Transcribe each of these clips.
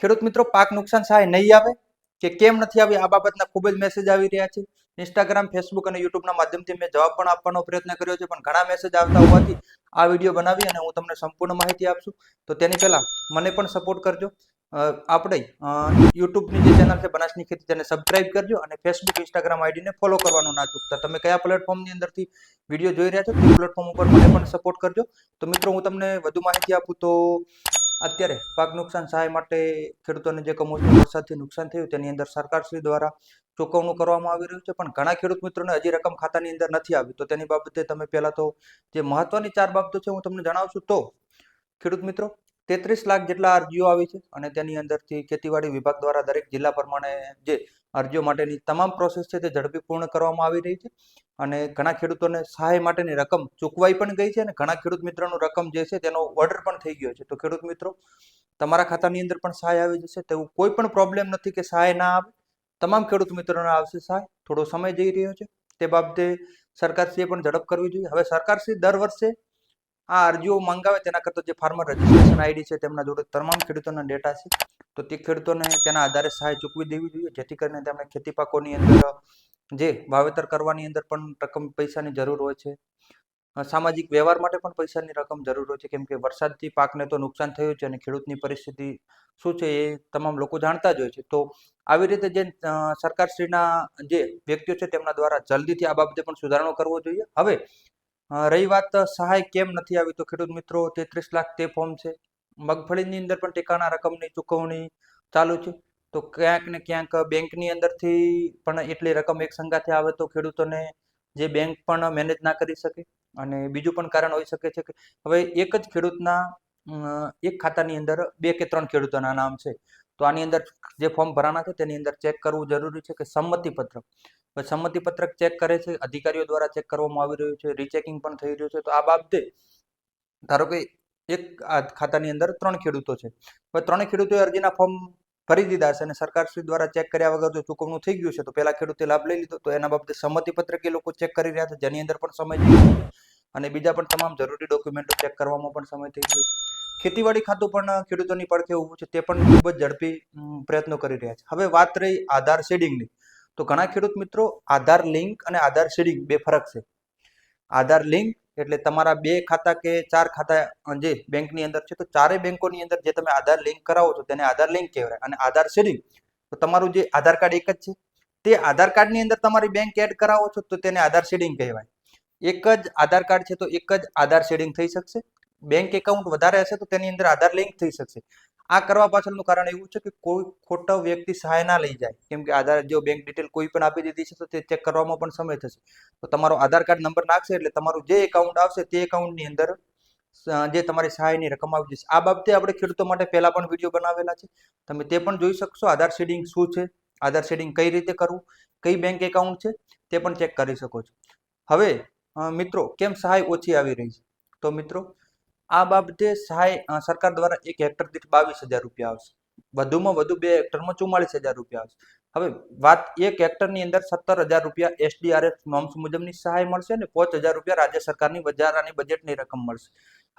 ખેડૂત મિત્રો પાક નુકસાન સહાય નહીં આવે કે કેમ નથી આવી આ બાબતના ખૂબ જ મેસેજ આવી રહ્યા છે. ઇન્સ્ટાગ્રામ, ફેસબુક અને યુટ્યુબના માધ્યમથી મેં જવાબ પણ આપવાનો પ્રયત્ન કર્યો છે, પણ ઘણા મેસેજ આવતા હોવાથી આ વિડીયો બનાવી અને હું તમને સંપૂર્ણ માહિતી આપશું. તો તેની પહેલા મને પણ સપોર્ટ કરજો. આપણે યુટ્યુબની જે ચેનલ છે બનાસની ખેતી તેને સબસ્ક્રાઇબ કરજો અને ફેસબુક, ઇન્સ્ટાગ્રામ આઈડીને ફોલો કરવાનું ના ચૂકતા. તમે કયા પ્લેટફોર્મની અંદરથી વિડીયો જોઈ રહ્યા છો તે પ્લેટફોર્મ ઉપર મને પણ સપોર્ટ કરજો. તો મિત્રો હું તમને વધુ માહિતી આપું તો અત્યારે પાક નુકસાન સહાય માટે ખેડૂતોને જે કમોસમી વરસાદથી નુકસાન થયું તેની અંદર સરકારશ્રી દ્વારા ચૂકવણું કરવામાં આવી રહ્યું છે, પણ ઘણા ખેડૂત મિત્રોને હજી રકમ ખાતાની અંદર નથી આવી. તો તેની બાબતે તમે પહેલા તો જે મહત્વની 4 બાબતો છે હું તમને જણાવશું. તો ખેડૂત મિત્રો 33 લાખ જેટલા અરજીઓ આવી છે અને તેની અંદરથી ખેતીવાડી વિભાગ દ્વારા દરેક જિલ્લા પ્રમાણે જે અરજીઓ માટેની તમામ પ્રોસેસ છે તે ઝડપી પૂર્ણ કરવામાં આવી રહી છે અને ઘણા ખેડૂતોને સહાય માટેની રકમ ચૂકવાઈ પણ ગઈ છે અને ઘણા ખેડૂત મિત્રોનું રકમ જે છે તેનો ઓર્ડર પણ થઈ ગયો છે. તો ખેડૂત મિત્રો તમારા ખાતાની અંદર પણ સહાય આવી જશે, તેવું કોઈ પણ પ્રોબ્લેમ નથી કે સહાય ના આવે. તમામ ખેડૂત મિત્રોને આવશે સહાય. થોડો સમય જઈ રહ્યો છે, તે બાબતે સરકારશ્રીએ પણ ઝડપ કરવી જોઈએ. હવે સરકારશ્રી દર વર્ષે આ અરજીઓ મંગાવે તેના કરતાં જે ફાર્મર રજીસ્ટ્રેશન આઈડી છે તેમના જોડે તમામ ખેડૂતોના ડેટા છે, તો તે ખેડૂતોને તેના આધારે સહાય ચૂકવી દેવી જોઈએ, જેથી કરીને તેમને ખેતી પાકોની અંદર જે વાવેતર કરવાની અંદર પણ રકમ પૈસાની જરૂર હોય છે, સામાજિક વ્યવહાર માટે પણ પૈસાની રકમ જરૂર હોય છે, કેમ કે વરસાદથી પાકને તો નુકસાન થયું છે અને ખેડૂતની પરિસ્થિતિ શું છે એ તમામ લોકો જાણતા જ હોય છે. તો આવી રીતે જે સરકારશ્રીના જે વ્યક્તિઓ છે તેમના દ્વારા જલ્દીથી આ બાબતે પણ સુધારણો કરવો જોઈએ. હવે રહી વાત સહાય કેમ નથી આવી, તો ખેડૂત મિત્રો 33 લાખ તે ફોર્મ છે. મગફળીની અંદર પણ ટેકાના રકમની ચૂકવણી ચાલુ છે. તો ક્યાંક ને ક્યાંક બેંકની અંદરથી પણ એટલી રકમ એક સંગાથે આવે તો ખેડૂતોને જે બેંક પણ મેનેજ ના કરી શકે. અને બીજું પણ કારણ હોઈ શકે છે કે હવે એક જ ખેડૂતના એક ખાતાની અંદર 2 કે 3 ખેડૂતોના નામ છે, તો આની અંદર જે ફોર્મ ભરાણા છે તેની અંદર ચેક કરવું જરૂરી છે કે સંમતિ પત્રક. સંમતિ પત્રક ચેક કરે છે, અધિકારીઓ દ્વારા ચેક કરવામાં આવી રહ્યું છે, રીચેકિંગ પણ થઈ રહ્યું છે. તો આ બાબતે ધારો કે એક ખાતાની અંદર 3 ખેડૂતો છે, હવે 3 ખેડૂતોએ અરજીના ફોર્મ ભરી દીધા છે અને સરકારશ્રી દ્વારા ચેક કર્યા વગર જો ચૂકવણું થઈ ગયું છે તો પેલા ખેડૂતે લાભ લઈ લીધો, તો એના બાબતે સંમતિ પત્રક એ લોકો ચેક કરી રહ્યા છે, જેની અંદર પણ સમય થઈ ગયો છે અને બીજા પણ તમામ જરૂરી ડોક્યુમેન્ટો ચેક કરવામાં પણ સમય થઈ ગયો છે. ખેતીવાડી ખાતું પણ ખેડૂતોની પડખે ઊભું છે, તે પણ ખૂબ જ ઝડપી પ્રયત્નો કરી રહ્યા છે. હવે વાત રહી આધાર શેડિંગની, તો ઘણા ખેડૂત મિત્રો આધાર લિંક અને આધાર શેડિંગ બે ફરક છે. આધાર લિંક એટલે તમારા 2 ખાતા કે 4 ખાતા જે બેંકની અંદર છે, તો ચારેય બેંકોની અંદર જે તમે આધાર લિંક કરાવો છો તેને આધાર લિંક કહેવાય. અને આધાર શેડિંગ તો તમારું જે આધાર કાર્ડ એક જ છે, તે આધાર કાર્ડની અંદર તમારી બેંક એડ કરાવો છો તો તેને આધાર શેડિંગ કહેવાય. એક જ આધાર કાર્ડ છે તો એક જ આધાર શેડિંગ થઈ શકશે. બેંક એકાઉન્ટ વધારે હશે તો તેની અંદર આધાર લિંક થઈ શકશે. આ કરવા પાછળનું કારણ એવું છે કે કોઈ ખોટો વ્યક્તિ સહાય ના લઈ જાય, કેમ કે આધાર જો બેંક ડિટેલ કોઈ પણ આપી દીધી છે તો તે ચેક કરવામાં પણ સમય થશે. તો તમારો આધાર કાર્ડ નંબર નાખશે એટલે તમારું જે એકાઉન્ટ આવશે તે એકાઉન્ટની અંદર જે તમારી સહાયની રકમ આવી જશે. આ બાબતે આપણે ખેડૂતો માટે પહેલા પણ વિડીયો બનાવેલા છે, તમે તે પણ જોઈ શકશો. આધાર શેડિંગ શું છે, આધાર શેડિંગ કઈ રીતે કરવું, કઈ બેંક એકાઉન્ટ છે તે પણ ચેક કરી શકો છો. હવે મિત્રો કેમ સહાય ઓછી આવી રહી છે, તો મિત્રો આ બાબતે સહાય સરકાર દ્વારા 1 હેક્ટર દીઠ 22,000 રૂપિયા આવશે, વધુમાં વધુ 2 હેક્ટરમાં 44,000 રૂપિયા આવશે. હવે વાત 1 હેક્ટરની અંદર 17,000 રૂપિયા SDRF નોર્મ્સ મુજબની સહાય મળશે અને 5,000 રૂપિયા રાજ્ય સરકારની વધારાની બજેટની રકમ મળશે.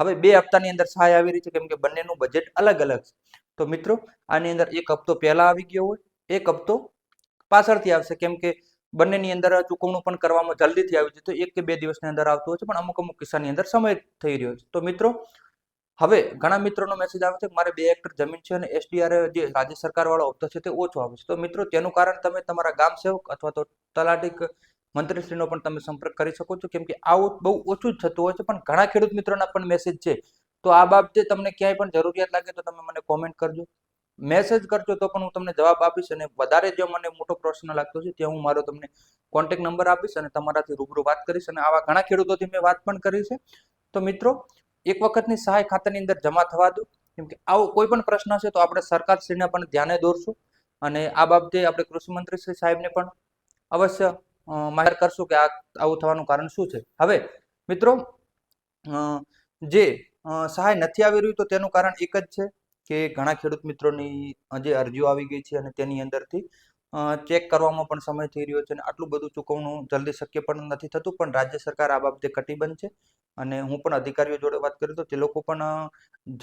હવે 2 હપ્તાની અંદર સહાય આવી રહી છે, કેમ કે બંનેનું બજેટ અલગ અલગ છે. તો મિત્રો આની અંદર એક હપ્તો પહેલા આવી ગયો હોય, એક હપ્તો પાછળથી આવશે, કેમ કે બંનેની અંદર ચૂકવણું પણ કરવામાં જલ્દીથી આવી જશે. તો 1 કે 2 દિવસની અંદર આવતું હોય છે, પણ અમુક કિસ્સાની અંદર સમય થઈ રહ્યો છે. તો મિત્રો હવે ઘણા મિત્રોનો મેસેજ આવે છે કે મારે 2 હેક્ટર જમીન છે અને SDRF જે રાજ્ય સરકાર વાળો હપ્તો છે તે ઓછો આવે છે. તો મિત્રો તેનું કારણ તમે તમારા ગામ સેવક અથવા તો તલાટી મંત્રીશ્રીનો પણ તમે સંપર્ક કરી શકો છો, કેમ કે આવું બહુ ઓછું જ થતું હોય છે. પણ ઘણા ખેડૂત મિત્રોના પણ મેસેજ છે, તો આ બાબતે તમને ક્યાંય પણ જરૂરિયાત લાગે તો તમે મને કોમેન્ટ કરજો, મેસેજ કરજો, તો પણ હું તમને જવાબ આપીશ. અને વધારે જો મને મોટો પ્રશ્ન લાગતો છે ત્યાં હું મારો તમને કોન્ટેક્ટ નંબર આપીશ અને તમારાથી રૂબરૂ વાત કરીશ. અને આવા ઘણા ખેડૂતોથી મેં વાત પણ કરી છે. તો મિત્રો એક વખતની સહાય ખાતાની અંદર જમા થવા દો, કેમ કે આવો કોઈ પણ પ્રશ્ન હશે તો આપણે સરકારશ્રીને પણ ધ્યાને દોરશું અને આ બાબતે આપણે કૃષિ મંત્રી શ્રી સાહેબને પણ અવશ્ય માહિર કરશું કે આવું થવાનું કારણ શું છે. હવે મિત્રો જે સહાય નથી આવી રહ્યું તો તેનું કારણ એક જ છે કે ઘણા ખેડૂત મિત્રોની જે અરજીઓ આવી ગઈ છે અને તેની અંદરથી ચેક કરવામાં પણ સમય થઈ રહ્યો છે અને આટલું બધું ચૂકવણું જલ્દી શક્ય પણ નથી થતું. પણ રાજ્ય સરકાર આ બાબતે કટિબદ્ધ છે અને હું પણ અધિકારીઓ જોડે વાત કરું તો તે લોકો પણ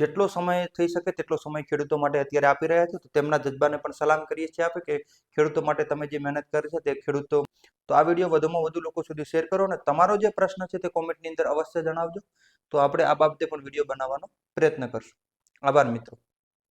જેટલો સમય થઈ શકે તેટલો સમય ખેડૂતો માટે અત્યારે આપી રહ્યા છે. તો તેમના જજ્બાને પણ સલામ કરીએ છીએ આપણે કે ખેડૂતો માટે તમે જે મહેનત કરી છે તે ખેડૂતો. તો આ વિડીયો વધુમાં વધુ લોકો સુધી શેર કરો અને તમારો જે પ્રશ્ન છે તે કોમેન્ટની અંદર અવશ્ય જણાવજો. તો આપણે આ બાબતે પણ વિડીયો બનાવવાનો પ્રયત્ન કરશું. આભાર મિત્રો.